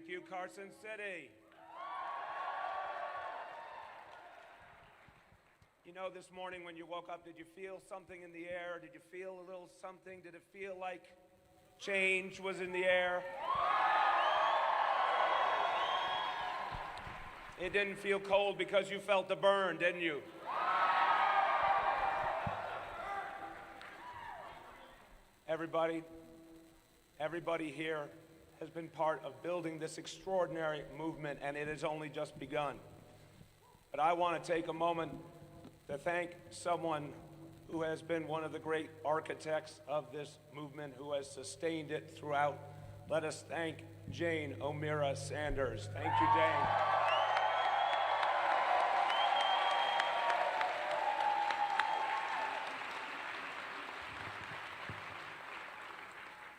Thank you, Carson City. You know, this morning when you woke up, did you feel something in the air? Did you feel a little something? Did it feel like change was in the air? It didn't feel cold because you felt the burn, didn't you? Everybody here has been part of building this extraordinary movement, and it has only just begun. But I want to take a moment to thank someone who has been one of the great architects of this movement, who has sustained it throughout. Let us thank Jane O'Meara Sanders. Thank you, Jane.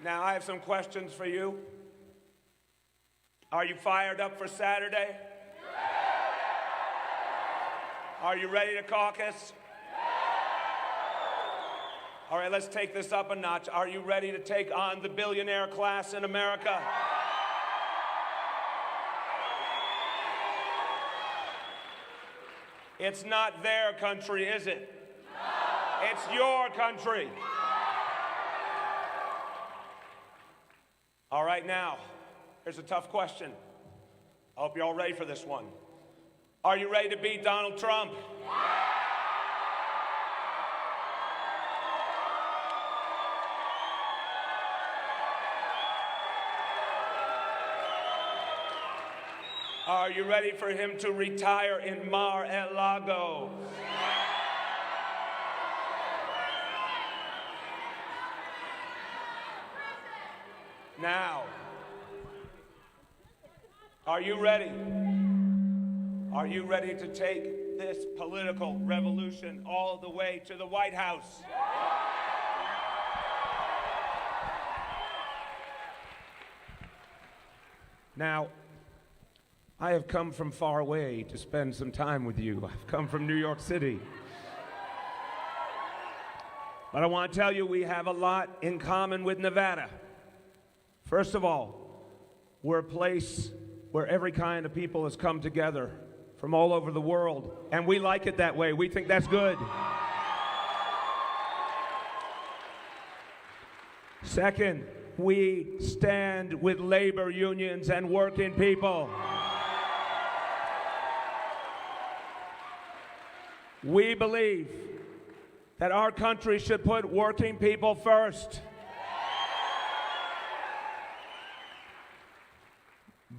Now, I have some questions for you. Are you fired up for Saturday? Are you ready to caucus? All right, let's take this up a notch. Are you ready to take on the billionaire class in America? It's not their country, is it? No. It's your country. All right, now, here's a tough question. I hope you're all ready for this one. Are you ready to beat Donald Trump? Are you ready for him to retire in Mar-a-Lago? Now, are you ready? Are you ready to take this political revolution all the way to the White House? Now, I have come from far away to spend some time with you. I've come from New York City. But I want to tell you, we have a lot in common with Nevada. First of all, we're a place where every kind of people has come together from all over the world, and we like it that way. We think that's good. Second, we stand with labor unions and working people. We believe that our country should put working people first.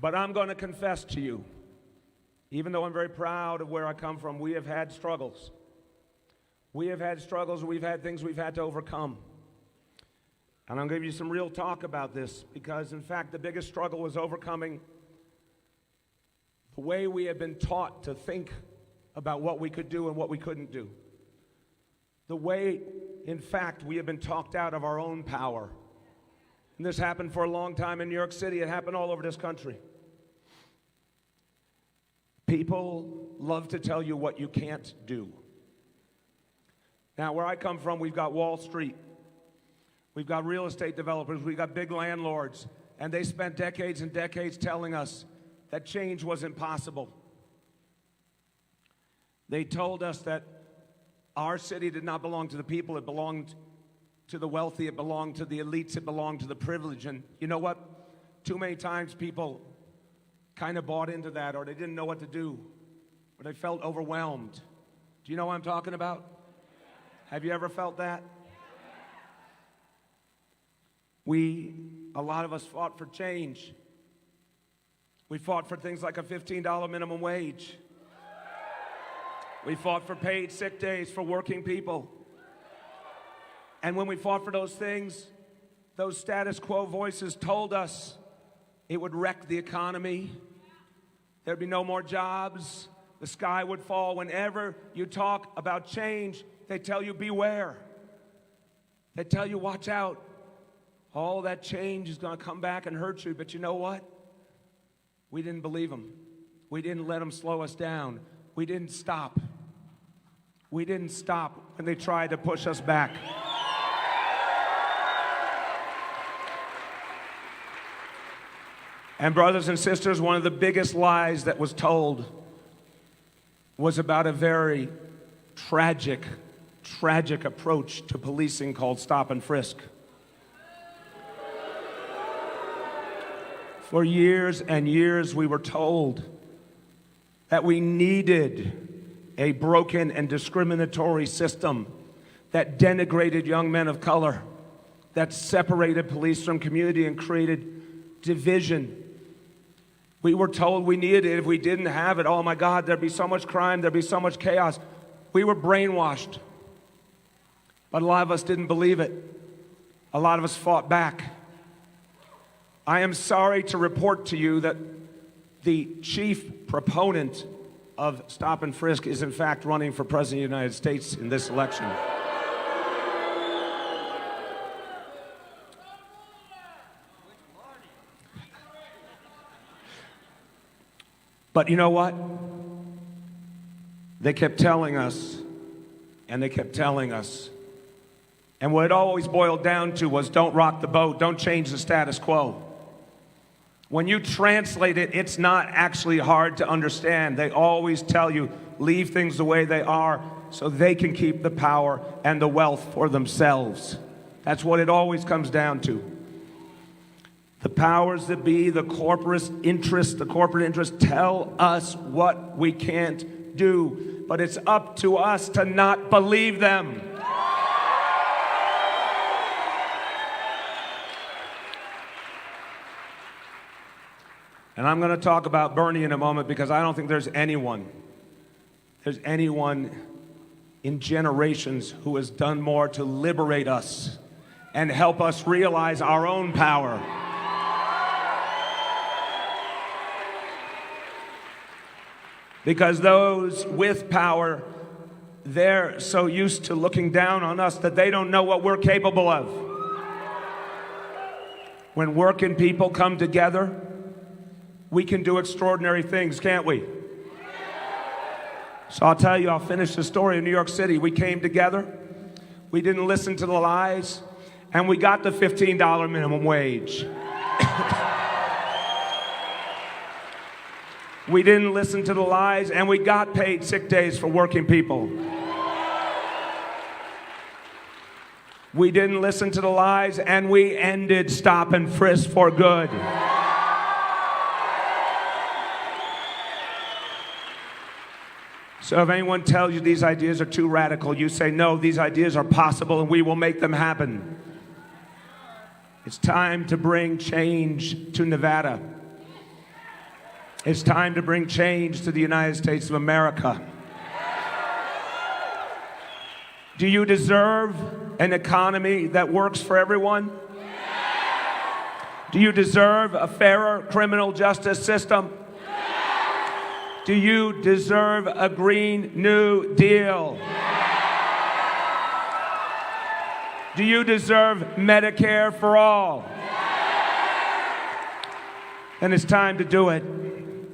But I'm going to confess to you, even though I'm very proud of where I come from, we have had struggles. We have had struggles, we've had things we've had to overcome. And I'm going to give you some real talk about this, because in fact the biggest struggle was overcoming the way we had been taught to think about what we could do and what we couldn't do. The way, in fact, we have been talked out of our own power. And this happened for a long time in New York City. It happened all over this country. People love to tell you what you can't do. Now, where I come from, we've got Wall Street. We've got real estate developers. We've got big landlords. And they spent decades and decades telling us that change was impossible. They told us that our city did not belong to the people. It belonged to the wealthy. It belonged to the elites. It belonged to the privileged. And you know what? Too many times people kind of bought into that, or they didn't know what to do, or they felt overwhelmed. Do you know what I'm talking about? Have you ever felt that? A lot of us fought for change. We fought for things like a $15 minimum wage. We fought for paid sick days for working people. And when we fought for those things, those status quo voices told us it would wreck the economy. There'd be no more jobs. The sky would fall. Whenever you talk about change, they tell you beware. They tell you watch out. All that change is going to come back and hurt you. But you know what? We didn't believe them. We didn't let them slow us down. We didn't stop. We didn't stop when they tried to push us back. And brothers and sisters, one of the biggest lies that was told was about a very tragic approach to policing called stop and frisk. For years and years, we were told that we needed a broken and discriminatory system that denigrated young men of color, that separated police from community and created division. We were told we needed it. If we didn't have it, oh my God, there'd be so much crime, there'd be so much chaos. We were brainwashed. But a lot of us didn't believe it. A lot of us fought back. I am sorry to report to you that the chief proponent of stop and frisk is in fact running for president of the United States in this election. But you know what? They kept telling us, and they kept telling us. And what it always boiled down to was don't rock the boat, don't change the status quo. When you translate it, it's not actually hard to understand. They always tell you, leave things the way they are so they can keep the power and the wealth for themselves. That's what it always comes down to. The powers that be, the corporate interests tell us what we can't do, but it's up to us to not believe them. And I'm going to talk about Bernie in a moment because I don't think there's anyone in generations who has done more to liberate us and help us realize our own power. Because those with power, they're so used to looking down on us that they don't know what we're capable of. When working people come together, we can do extraordinary things, can't we? So I'll tell you, I'll finish the story in New York City. We came together, we didn't listen to the lies, and we got the $15 minimum wage. We didn't listen to the lies, and we got paid sick days for working people. We didn't listen to the lies, and we ended stop and frisk for good. So if anyone tells you these ideas are too radical, you say, no, these ideas are possible and we will make them happen. It's time to bring change to Nevada. It's time to bring change to the United States of America. Do you deserve an economy that works for everyone? Do you deserve a fairer criminal justice system? Do you deserve a Green New Deal? Do you deserve Medicare for all? And it's time to do it.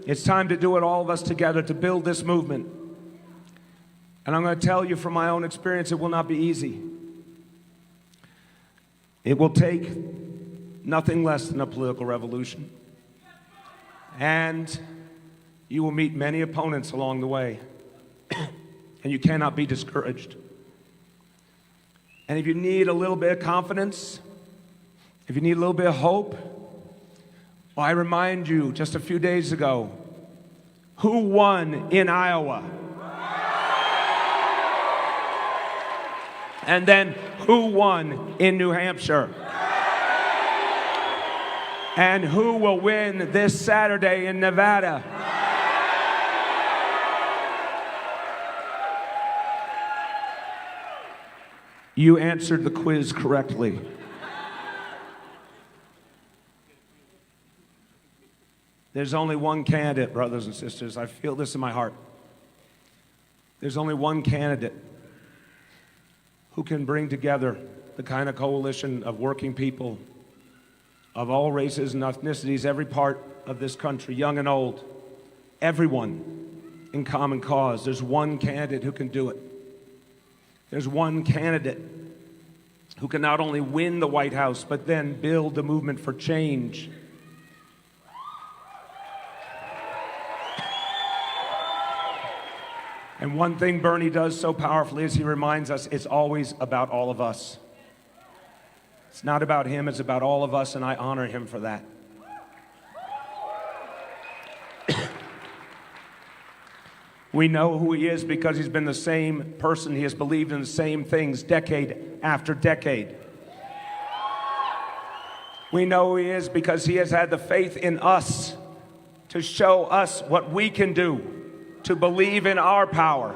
It's time to do it, all of us together, to build this movement. And I'm going to tell you from my own experience, it will not be easy. It will take nothing less than a political revolution. And you will meet many opponents along the way, and you cannot be discouraged. And if you need a little bit of confidence, if you need a little bit of hope, well, I remind you, just a few days ago, who won in Iowa? And then who won in New Hampshire? And who will win this Saturday in Nevada? You answered the quiz correctly. There's only one candidate, brothers and sisters. I feel this in my heart. There's only one candidate who can bring together the kind of coalition of working people of all races and ethnicities, every part of this country, young and old, everyone in common cause. There's one candidate who can do it. There's one candidate who can not only win the White House, but then build the movement for change. And one thing Bernie does so powerfully is he reminds us it's always about all of us. It's not about him, it's about all of us, and I honor him for that. We know who he is because he's been the same person. He has believed in the same things decade after decade. We know who he is because he has had the faith in us to show us what we can do, to believe in our power.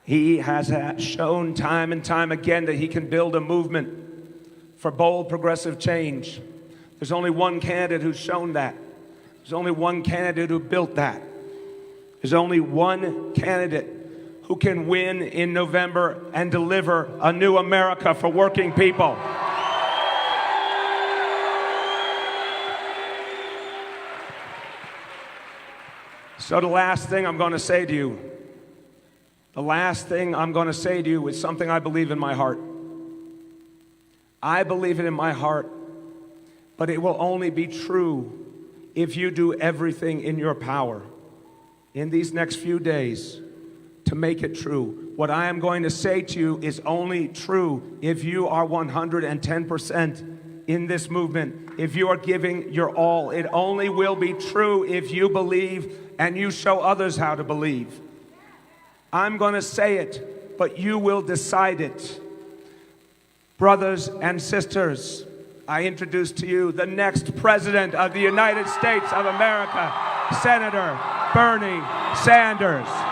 He has shown time and time again that he can build a movement for bold progressive change. There's only one candidate who's shown that. There's only one candidate who built that. There's only one candidate who can win in November and deliver a new America for working people. So the last thing I'm going to say to you, is something I believe in my heart. I believe it in my heart, but it will only be true if you do everything in your power in these next few days to make it true. What I am going to say to you is only true if you are 110% in this movement, if you are giving your all. It only will be true if you believe and you show others how to believe. I'm going to say it, but you will decide it. Brothers and sisters, I introduce to you the next President of the United States of America, Senator Bernie Sanders.